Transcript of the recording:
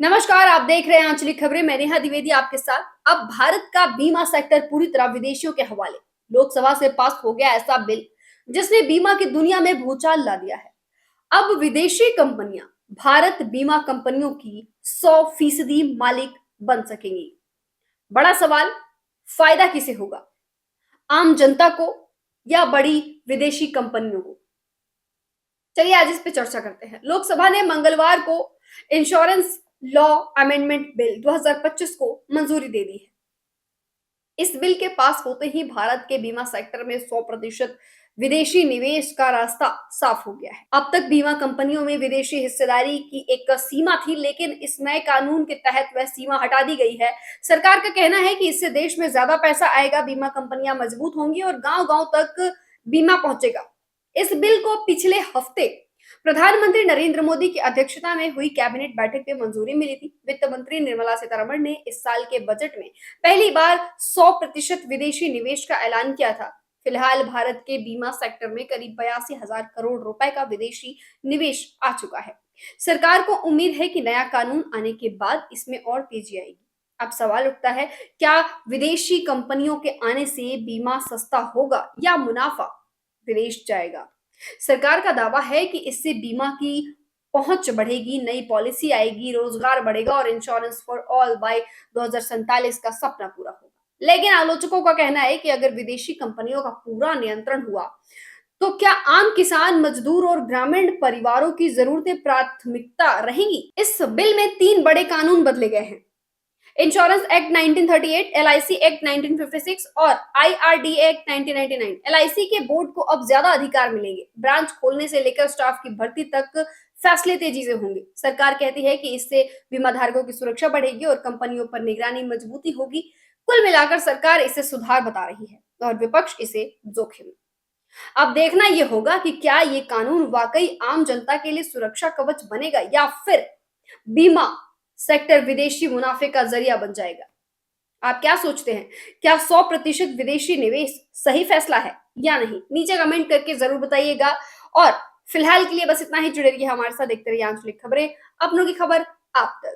नमस्कार, आप देख रहे हैं आंचलिक खबरें। मैं नेहा द्विवेदी आपके साथ। अब भारत का बीमा सेक्टर पूरी तरह विदेशियों के हवाले। लोकसभा से पास हो गया ऐसा बिल जिसने बीमा की दुनिया में भूचाल ला दिया है। अब विदेशी कंपनियां भारत बीमा कंपनियों की 100% मालिक बन सकेंगी। बड़ा सवाल, फायदा किसे होगा, आम जनता को या बड़ी विदेशी कंपनियों को? चलिए आज इस पे चर्चा करते हैं। लोकसभा ने मंगलवार को इंश्योरेंस लॉ अमेंडमेंट बिल 2025 को मंजूरी दे दी है। इस बिल के पास होते ही भारत के बीमा सेक्टर में 100% विदेशी निवेश का रास्ता साफ हो गया है। अब तक बीमा कंपनियों में विदेशी हिस्सेदारी की एक सीमा थी, लेकिन इस नए कानून के तहत वह सीमा हटा दी गई है। सरकार का कहना है कि इससे देश में ज्यादा पैसा आएगा, बीमा कंपनियां मजबूत होंगी और गांव-गांव तक बीमा पहुंचेगा। इस बिल को पिछले हफ्ते प्रधानमंत्री नरेंद्र मोदी की अध्यक्षता में हुई कैबिनेट बैठक में मंजूरी मिली थी। वित्त मंत्री निर्मला सीतारमण ने इस साल के बजट में पहली बार 100% विदेशी निवेश का ऐलान किया था। फिलहाल भारत के बीमा सेक्टर में करीब 82,000 करोड़ रुपए का विदेशी निवेश आ चुका है। सरकार को उम्मीद है कि नया कानून आने के बाद इसमें और तेजी आएगी। अब सवाल उठता है, क्या विदेशी कंपनियों के आने से बीमा सस्ता होगा या मुनाफा विदेश जाएगा? सरकार का दावा है कि इससे बीमा की पहुंच बढ़ेगी, नई पॉलिसी आएगी, रोजगार बढ़ेगा और इंश्योरेंस फॉर ऑल बाय 2047 का सपना पूरा होगा। लेकिन आलोचकों का कहना है कि अगर विदेशी कंपनियों का पूरा नियंत्रण हुआ तो क्या आम किसान, मजदूर और ग्रामीण परिवारों की जरूरतें प्राथमिकता रहेंगी? इस बिल में 3 बड़े कानून बदले गए हैं। इंश्योरेंस एक्ट 1938, एलआईसी एक्ट 1956 और आईआरडी एक्ट 1999। एलआईसी के बोर्ड को अब ज्यादा अधिकार मिलेंगे। ब्रांच खोलने से लेकर स्टाफ की भर्ती तक फैसले तेजी से होंगे। सरकार कहती है कि इससे बीमा धारकों की सुरक्षा बढ़ेगी और कंपनियों पर निगरानी मजबूती होगी। कुल मिलाकर सरकार इसे सुधार बता रही है और विपक्ष इसे जोखिम। अब देखना यह होगा कि क्या ये कानून वाकई आम जनता के लिए सुरक्षा कवच बनेगा या फिर बीमा सेक्टर विदेशी मुनाफे का जरिया बन जाएगा। आप क्या सोचते हैं? क्या 100% विदेशी निवेश सही फैसला है या नहीं? नीचे कमेंट करके जरूर बताइएगा। और फिलहाल के लिए बस इतना ही। जुड़े रहिए हमारे साथ, देखते रहिए आंचलिक खबरें, अपनों की खबर आप तक।